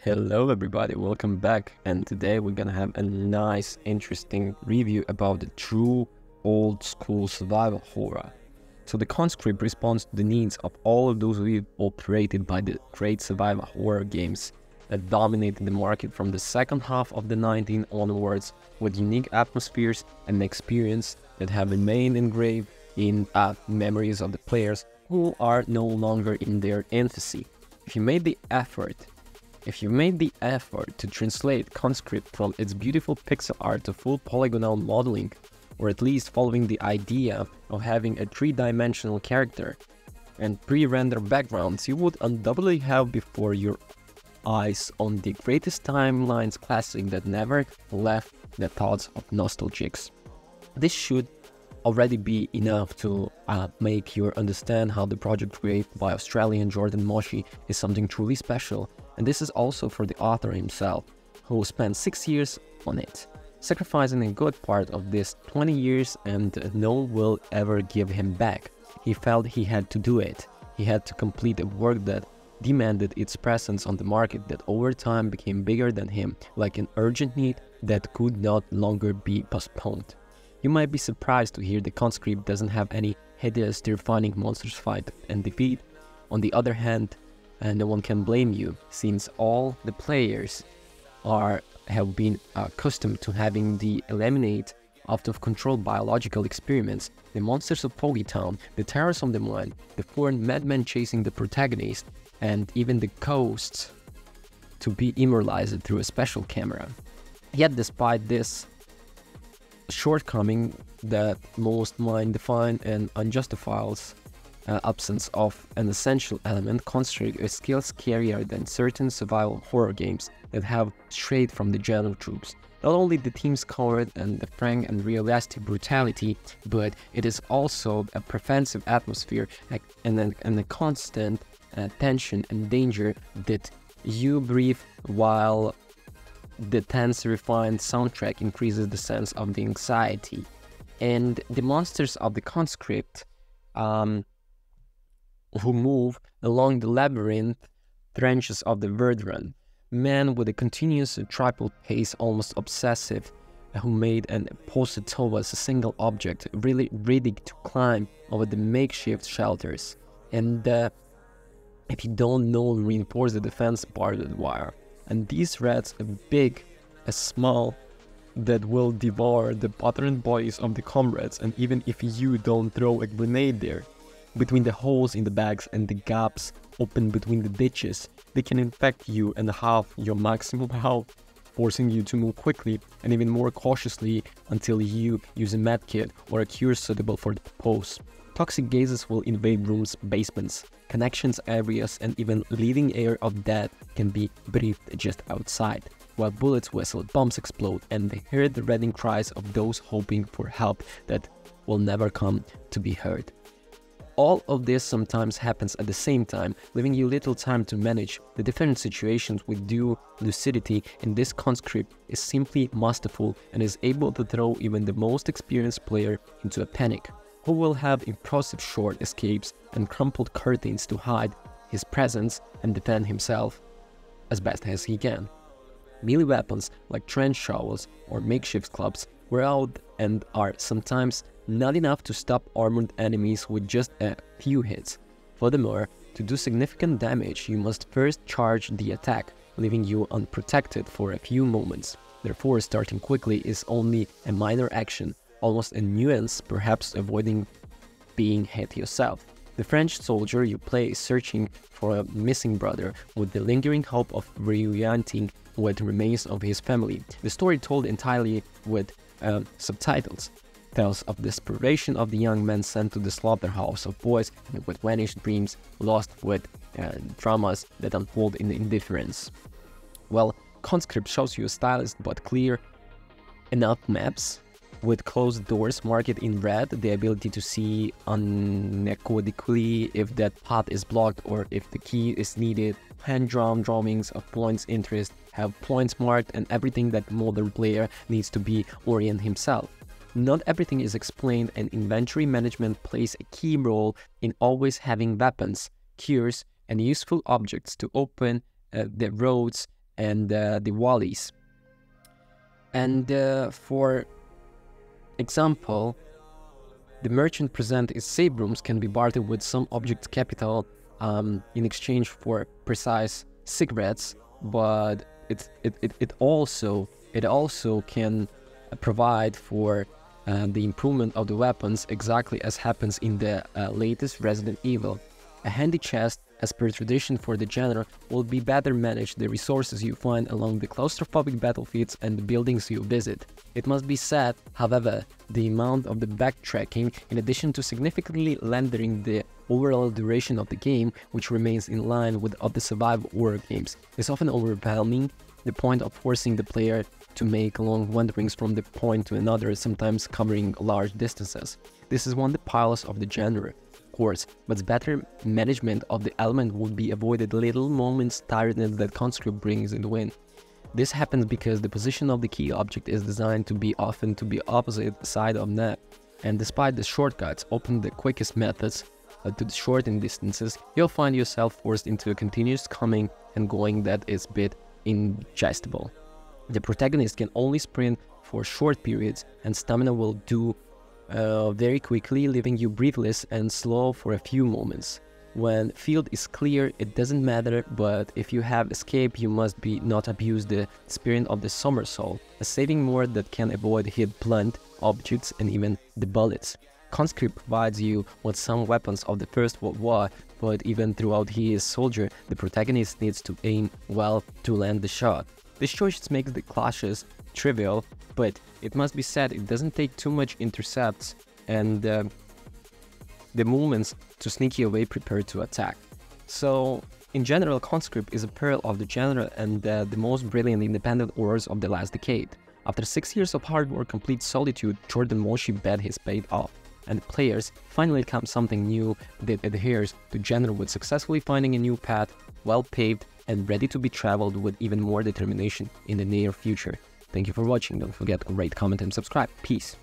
Hello everybody, welcome back, and today we're gonna have a nice, interesting review about the true old school survival horror. So the Conscript responds to the needs of all of those who've operated by the great survival horror games that dominated the market from the second half of the 19th onwards, with unique atmospheres and experience that have remained engraved in memories of the players who are no longer in their infancy. If you made the effort to translate Conscript from its beautiful pixel art to full polygonal modeling, or at least following the idea of having a three-dimensional character and pre-rendered backgrounds, you would undoubtedly have before your eyes on the greatest timelines classic that never left the thoughts of nostalgics. This should already be enough to make you understand how the project created by Australian Jordan Moshi is something truly special, and this is also for the author himself, who spent 6 years on it, sacrificing a good part of this 20 years, and no one will ever give him back. He felt he had to do it. He had to complete a work that demanded its presence on the market that over time became bigger than him, like an urgent need that could not longer be postponed. You might be surprised to hear the Conscript doesn't have any hideous, terrifying monsters fight and defeat. On the other hand, no one can blame you, since all the players have been accustomed to having the eliminate out-of-control biological experiments, the monsters of Foggy Town, the terrors of the mine, the foreign madmen chasing the protagonist, and even the ghosts to be immortalized through a special camera. Yet despite this shortcoming that most might define and unjustifies absence of an essential element, Conscript is still scarier than certain survival horror games that have strayed from the general tropes. Not only the themes covered and the frank and realistic brutality, but it is also a preventive atmosphere and a constant tension and danger that you breathe, while the tense, refined soundtrack increases the sense of the anxiety. And the monsters of the Conscript who move along the labyrinth trenches of the Verdrun, men with a continuous triple pace, almost obsessive, who made an posted towards a single object, really ready to climb over the makeshift shelters. And if you don't know, reinforce the defense barbed wire. And these rats, a big, a small, that will devour the patterned bodies of the comrades, and even if you don't throw a grenade there, between the holes in the bags and the gaps open between the ditches, they can infect you and halve your maximum health, forcing you to move quickly and even more cautiously until you use a medkit or a cure suitable for the purpose. Toxic gases will invade rooms, basements, connections areas, and even leaving air of death can be breathed just outside, while bullets whistle, bombs explode, and they hear the redding cries of those hoping for help that will never come to be heard. All of this sometimes happens at the same time, leaving you little time to manage the different situations with due lucidity, and this Conscript is simply masterful and is able to throw even the most experienced player into a panic, who will have impressive short escapes and crumpled curtains to hide his presence and defend himself as best as he can. Melee weapons like trench shovels or makeshift clubs were out and are sometimes not enough to stop armored enemies with just a few hits. Furthermore, to do significant damage, you must first charge the attack, leaving you unprotected for a few moments. Therefore, starting quickly is only a minor action, almost a nuance, perhaps avoiding being hit yourself. The French soldier you play is searching for a missing brother with the lingering hope of reuniting what remains of his family. The story told entirely with subtitles tells of desperation of the young men sent to the slaughterhouse of boys and with vanished dreams, lost with dramas that unfold in indifference. Well, Conscript shows you a stylish but clear enough maps with closed doors marked in red, the ability to see unequivocally if that path is blocked or if the key is needed. Hand-drawn drawings of points interest have points marked, and everything that modern player needs to be orient himself. Not everything is explained, and inventory management plays a key role in always having weapons, cures, and useful objects to open the roads and the wallies. And for example, the merchant present is sabrooms can be bartered with some object capital in exchange for precise cigarettes, but it also can provide for the improvement of the weapons, exactly as happens in the latest Resident Evil. A handy chest, as per tradition for the genre, will be better manage the resources you find along the claustrophobic battlefields and the buildings you visit. It must be said, however, the amount of the backtracking, in addition to significantly lengthening the overall duration of the game, which remains in line with other survival horror games, is often overwhelming, the point of forcing the player to make long wanderings from the point to another, sometimes covering large distances. This is one of the piles of the genre, of course, but better management of the element would be avoided little moments tiredness that Conscript brings in the win. This happens because the position of the key object is designed to be often to be opposite side of map, and despite the shortcuts open the quickest methods to the shorten distances, you'll find yourself forced into a continuous coming and going that is a bit ingestible. The protagonist can only sprint for short periods, and stamina will do very quickly, leaving you breathless and slow for a few moments. When field is clear, it doesn't matter, but if you have escape, you must not abuse the spirit of the somersault, a saving mode that can avoid hit blunt objects and even the bullets. Conscript provides you with some weapons of the First World War, but even throughout he is soldier, the protagonist needs to aim well to land the shot. This choice makes the clashes trivial, but it must be said it doesn't take too much intercepts and the movements to sneak you away prepared to attack. So, in general, Conscript is a pearl of the genre and the most brilliant independent horrors of the last decade. After 6 years of hard work, complete solitude, Jordan Moshi bet his paid off, and players finally come something new that adheres to genre with successfully finding a new path, well paved and ready to be traveled with even more determination in the near future. Thank you for watching. Don't forget to rate, comment and subscribe. Peace.